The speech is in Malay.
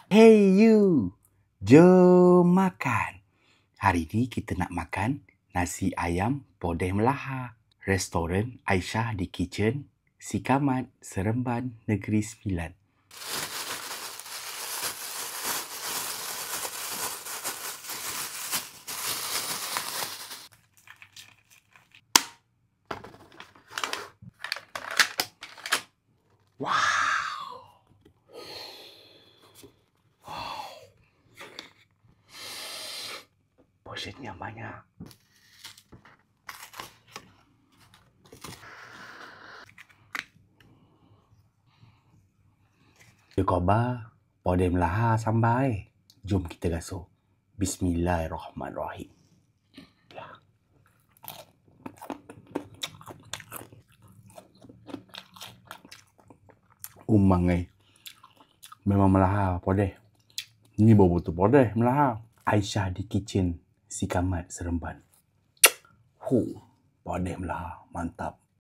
Hey you, jom makan. Hari ni kita nak makan nasi ayam podeh Melaka. Restoran Aisyah di Kitchen, Sikamat, Seremban, Negeri Sembilan. Wow. Porsinya banyak. Koba, podeh Melaka sambai. Jom kita gasuh. Bismillahirrahmanirrahim. Umang memang Melaka podeh. Ni betul podeh Melaka. Aisyah di Kitchen, Sikamat, Seremban. Podeh Melaka, mantap.